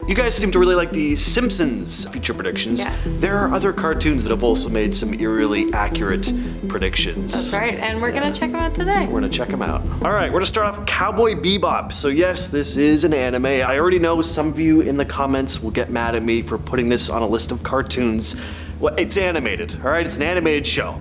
You guys seem to really like the Simpsons future predictions. Yes. There are other cartoons that have also made some eerily accurate predictions. That's right, and we're gonna check them out today. We're gonna check them out. All right, we're gonna start off with Cowboy Bebop. So yes, this is an anime. I already know some of you in the comments will get mad at me for putting this on a list of cartoons. Well, it's animated, all right? It's an animated show.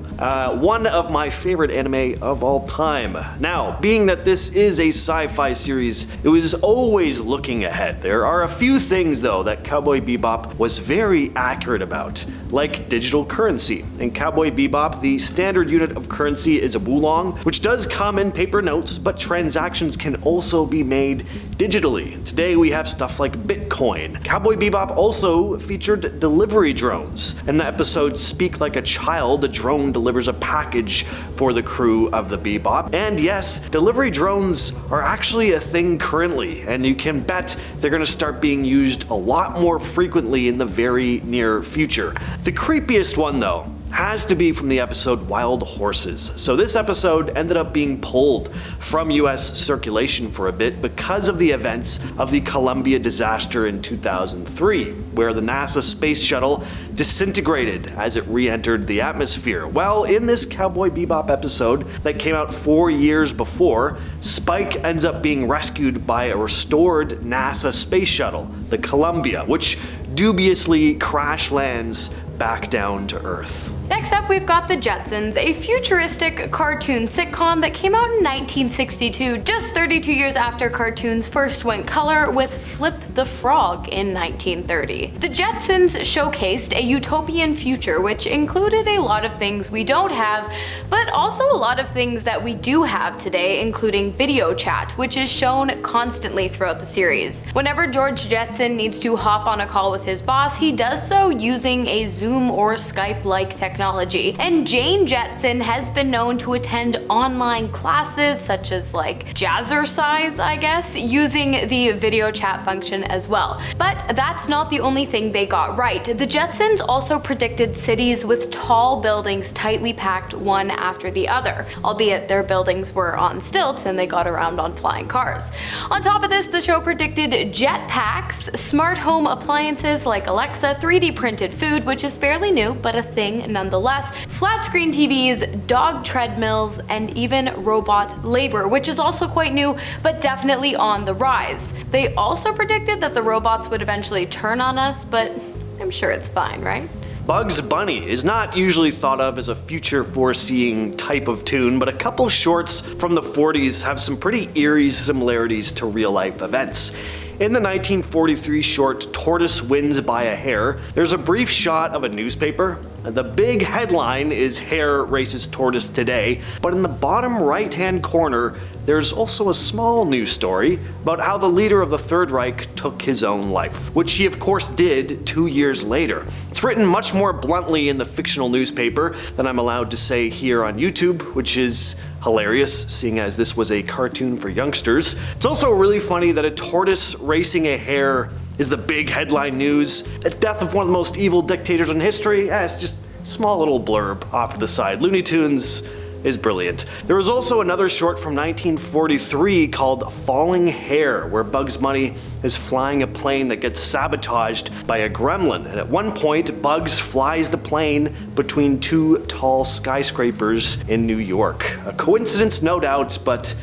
One of my favorite anime of all time. Now, being that this is a sci-fi series, it was always looking ahead. There are a few things, though, that Cowboy Bebop was very accurate about, like digital currency. In Cowboy Bebop, the standard unit of currency is a wulong, which does come in paper notes, but transactions can also be made digitally. Today, we have stuff like Bitcoin. Cowboy Bebop also featured delivery drones. In the episode Speak Like a Child, a drone delivers a package for the crew of the Bebop. And yes, delivery drones are actually a thing currently, and you can bet they're gonna start being used a lot more frequently in the very near future. The creepiest one, though, has to be from the episode Wild Horses. So this episode ended up being pulled from US circulation for a bit because of the events of the Columbia disaster in 2003, where the NASA space shuttle disintegrated as it re-entered the atmosphere. Well, in this Cowboy Bebop episode that came out 4 years before, Spike ends up being rescued by a restored NASA space shuttle, the Columbia, which dubiously crash lands back down to Earth. Next up, we've got the Jetsons, a futuristic cartoon sitcom that came out in 1962, just 32 years after cartoons first went color with Flip the Frog in 1930. The Jetsons showcased a utopian future which included a lot of things we don't have, but also a lot of things that we do have today, including video chat, which is shown constantly throughout the series. Whenever George Jetson needs to hop on a call with his boss, he does so using a Zoom or Skype-like technology. And Jane Jetson has been known to attend online classes such as like Jazzercise, I guess, using the video chat function as well. But that's not the only thing they got right. The Jetsons also predicted cities with tall buildings tightly packed one after the other, albeit their buildings were on stilts and they got around on flying cars. On top of this, the show predicted jetpacks, smart home appliances like Alexa, 3D printed food, which is fairly new, but a thing nonetheless, flat screen TVs, dog treadmills, and even robot labor, which is also quite new, but definitely on the rise. They also predicted that the robots would eventually turn on us, but I'm sure it's fine, right? Bugs Bunny is not usually thought of as a future foreseeing type of tune, but a couple shorts from the 40s have some pretty eerie similarities to real life events. In the 1943 short Tortoise Wins by a Hair, there's a brief shot of a newspaper. The big headline is Hare Races Tortoise Today, but in the bottom right-hand corner, there's also a small news story about how the leader of the Third Reich took his own life, which he of course did 2 years later. It's written much more bluntly in the fictional newspaper than I'm allowed to say here on YouTube, which is hilarious, seeing as this was a cartoon for youngsters. It's also really funny that a tortoise racing a hare is the big headline news. The death of one of the most evil dictators in history, it's just a small little blurb off to the side. Looney Tunes is brilliant. There was also another short from 1943 called Falling Hare, where Bugs Bunny is flying a plane that gets sabotaged by a gremlin. And at one point, Bugs flies the plane between two tall skyscrapers in New York. A coincidence, no doubt, but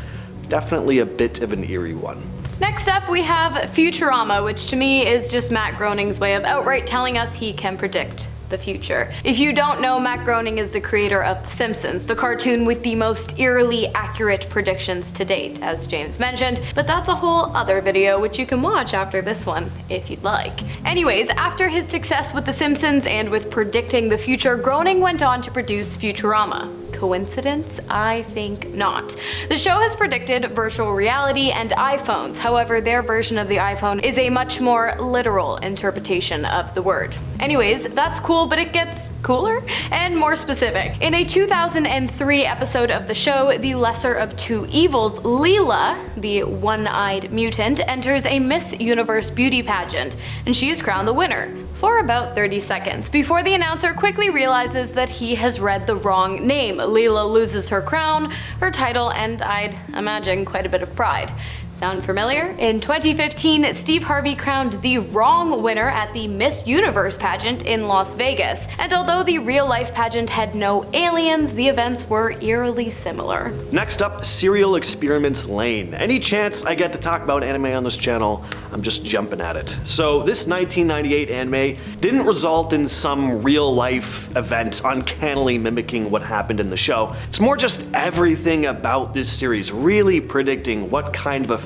definitely a bit of an eerie one. Next up, we have Futurama, which to me is just Matt Groening's way of outright telling us he can predict the future. If you don't know, Matt Groening is the creator of The Simpsons, the cartoon with the most eerily accurate predictions to date, as James mentioned, but that's a whole other video which you can watch after this one if you'd like. Anyways, after his success with The Simpsons and with predicting the future, Groening went on to produce Futurama. Coincidence? I think not. The show has predicted virtual reality and iPhones. However, their version of the iPhone is a much more literal interpretation of the word. Anyways, that's cool, but it gets cooler and more specific. In a 2003 episode of the show, The Lesser of Two Evils, Leela, the one-eyed mutant, enters a Miss Universe beauty pageant, and she is crowned the winner for about 30 seconds before the announcer quickly realizes that he has read the wrong name. Leela loses her crown, her title, and I'd imagine quite a bit of pride. Sound familiar? In 2015, Steve Harvey crowned the wrong winner at the Miss Universe pageant in Las Vegas. And although the real-life pageant had no aliens, the events were eerily similar. Next up, Serial Experiments Lain. Any chance I get to talk about anime on this channel, I'm just jumping at it. So this 1998 anime didn't result in some real-life event uncannily mimicking what happened in the show. It's more just everything about this series really predicting what kind of effect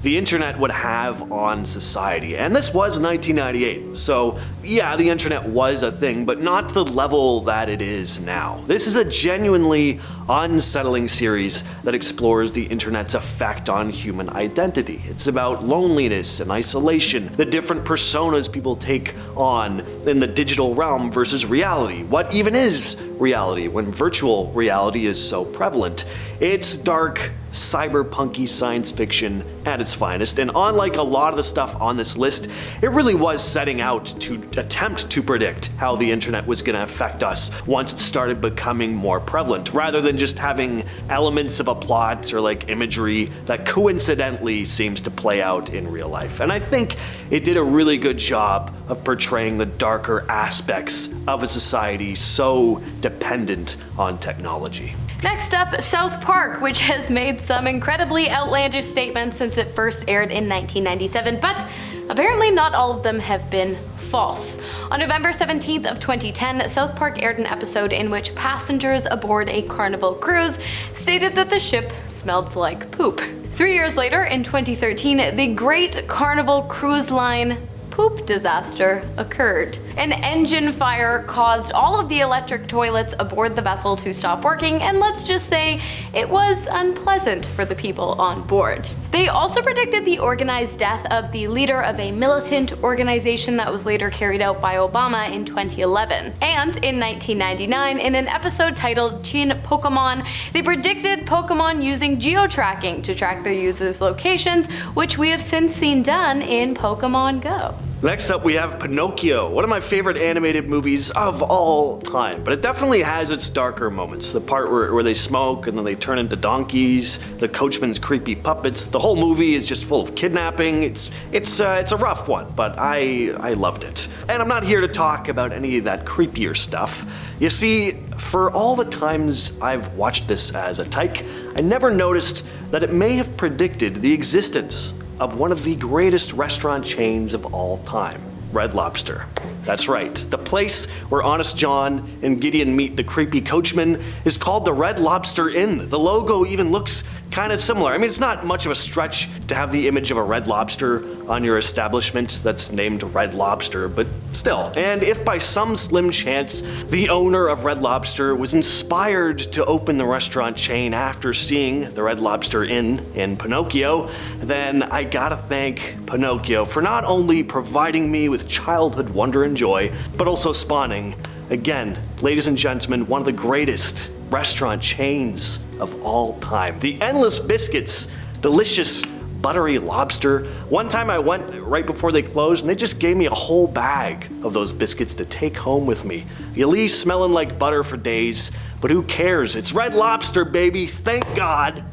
the internet would have on society. And this was 1998, so yeah, the internet was a thing, but not to the level that it is now. This is a genuinely unsettling series that explores the internet's effect on human identity. It's about loneliness and isolation, the different personas people take on in the digital realm versus reality. What even is reality when virtual reality is so prevalent? It's dark, cyberpunky science fiction at its finest, and unlike a lot of the stuff on this list, it really was setting out to attempt to predict how the internet was going to affect us once it started becoming more prevalent, rather than just having elements of a plot or like imagery that coincidentally seems to play out in real life. And I think it did a really good job of portraying the darker aspects of a society so dependent on technology. Next up, South Park, which has made some incredibly outlandish statements since it first aired in 1997, but apparently not all of them have been false. On November 17th of 2010, South Park aired an episode in which passengers aboard a Carnival cruise stated that the ship smelled like poop. 3 years later, in 2013, the Great Carnival Cruise Line poop disaster occurred. An engine fire caused all of the electric toilets aboard the vessel to stop working, and let's just say it was unpleasant for the people on board. They also predicted the organized death of the leader of a militant organization that was later carried out by Obama in 2011. And in 1999, in an episode titled Chin Pokemon, they predicted Pokemon using geo-tracking to track their users' locations, which we have since seen done in Pokemon Go. Next up, we have Pinocchio, one of my favorite animated movies of all time, but it definitely has its darker moments. The part where they smoke and then they turn into donkeys, the coachman's creepy puppets. The whole movie is just full of kidnapping. It's a rough one, but I loved it. And I'm not here to talk about any of that creepier stuff. You see, for all the times I've watched this as a tyke, I never noticed that it may have predicted the existence of one of the greatest restaurant chains of all time, Red Lobster. That's right, the place where Honest John and Gideon meet the creepy coachman is called the Red Lobster Inn. The logo even looks kind of similar. I mean, it's not much of a stretch to have the image of a red lobster on your establishment that's named Red Lobster, but still. And if by some slim chance the owner of Red Lobster was inspired to open the restaurant chain after seeing the Red Lobster Inn in Pinocchio, then I gotta thank Pinocchio for not only providing me with childhood wonder and joy, but also spawning, again, ladies and gentlemen, one of the greatest restaurant chains of all time. The Endless Biscuits, delicious buttery lobster. One time I went right before they closed and they just gave me a whole bag of those biscuits to take home with me. You leave smelling like butter for days, but who cares? It's Red Lobster, baby. Thank God.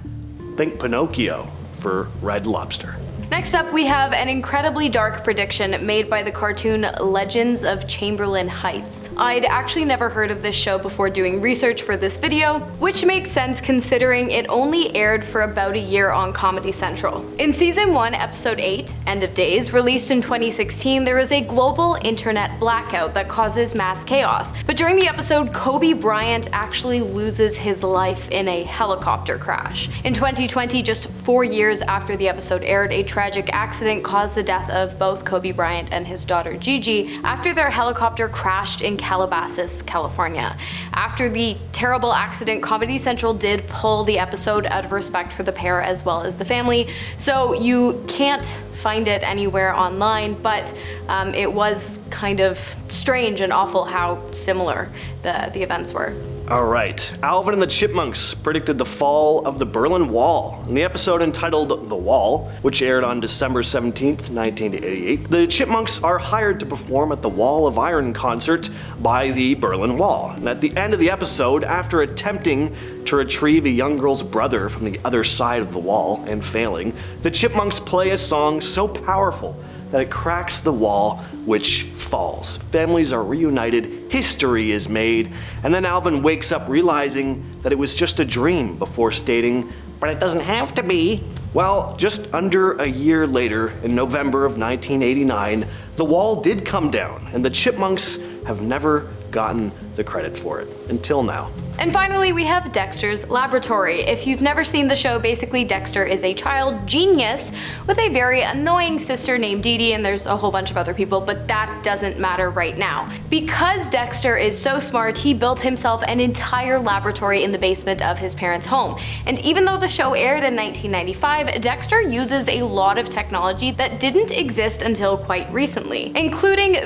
Thank Pinocchio for Red Lobster. Next up, we have an incredibly dark prediction made by the cartoon Legends of Chamberlain Heights. I'd actually never heard of this show before doing research for this video, which makes sense considering it only aired for about a year on Comedy Central. In season 1, episode 8, End of Days, released in 2016, there is a global internet blackout that causes mass chaos. But during the episode, Kobe Bryant actually loses his life in a helicopter crash. In 2020, just 4 years after the episode aired, a tragic accident caused the death of both Kobe Bryant and his daughter Gigi after their helicopter crashed in Calabasas, California. After the terrible accident, Comedy Central did pull the episode out of respect for the pair as well as the family, so you can't find it anywhere online, but it was kind of strange and awful how similar the events were. All right, Alvin and the Chipmunks predicted the fall of the Berlin Wall. In the episode entitled The Wall, which aired on December 17th, 1988, the Chipmunks are hired to perform at the Wall of Iron concert by the Berlin Wall. And at the end of the episode, after attempting to retrieve a young girl's brother from the other side of the wall and failing, the Chipmunks play a song so powerful that it cracks the wall, which falls. Families are reunited, history is made, and then Alvin wakes up realizing that it was just a dream before stating, "But it doesn't have to be." Well, just under a year later, in November of 1989, the wall did come down, and the Chipmunks have never gotten the credit for it, until now. And finally, we have Dexter's Laboratory. If you've never seen the show, basically Dexter is a child genius with a very annoying sister named Dee Dee, and there's a whole bunch of other people, but that doesn't matter right now. Because Dexter is so smart, he built himself an entire laboratory in the basement of his parents' home. And even though the show aired in 1995, Dexter uses a lot of technology that didn't exist until quite recently, including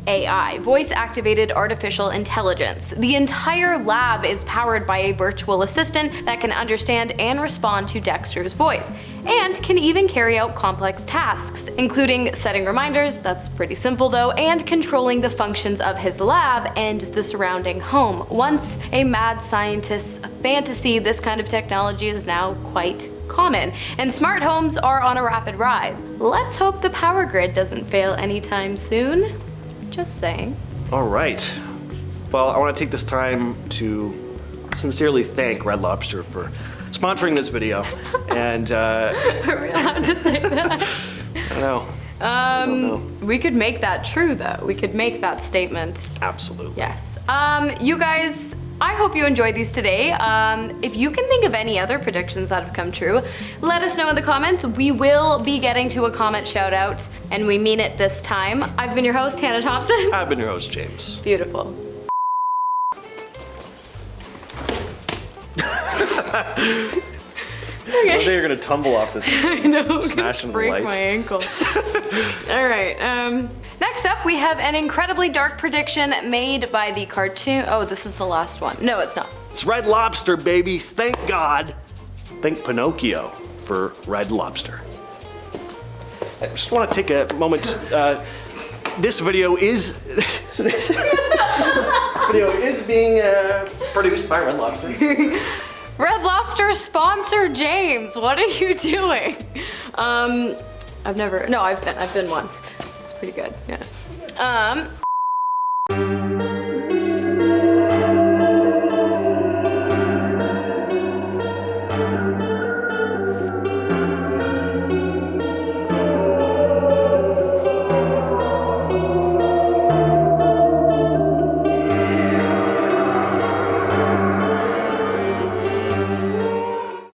AI, voice-activated artificial intelligence. The entire lab is powered by a virtual assistant that can understand and respond to Dexter's voice, and can even carry out complex tasks, including setting reminders, that's pretty simple though, and controlling the functions of his lab and the surrounding home. Once a mad scientist's fantasy, this kind of technology is now quite common, and smart homes are on a rapid rise. Let's hope the power grid doesn't fail anytime soon. Just saying. All right. Well, I want to take this time to sincerely thank Red Lobster for sponsoring this video. And Are we allowed to say that? I don't know. I don't know. We could make that true though. We could make that statement. Absolutely. Yes. You guys, I hope you enjoyed these today. If you can think of any other predictions that have come true, let us know in the comments. We will be getting to a comment shout out, and we mean it this time. I've been your host, Hannah Thompson. I've been your host, James. Beautiful. Okay. I think you're gonna tumble off this. I know. Smash into the break lights. my ankle. All right. Next up, we have an incredibly dark prediction made by the cartoon. Oh, this is the last one. No, it's not. It's Red Lobster, baby. Thank God. Thank Pinocchio for Red Lobster. I just want to take a moment. This video is being produced by Red Lobster. Red Lobster sponsor James. What are you doing? I've been once. It's pretty good. Yeah.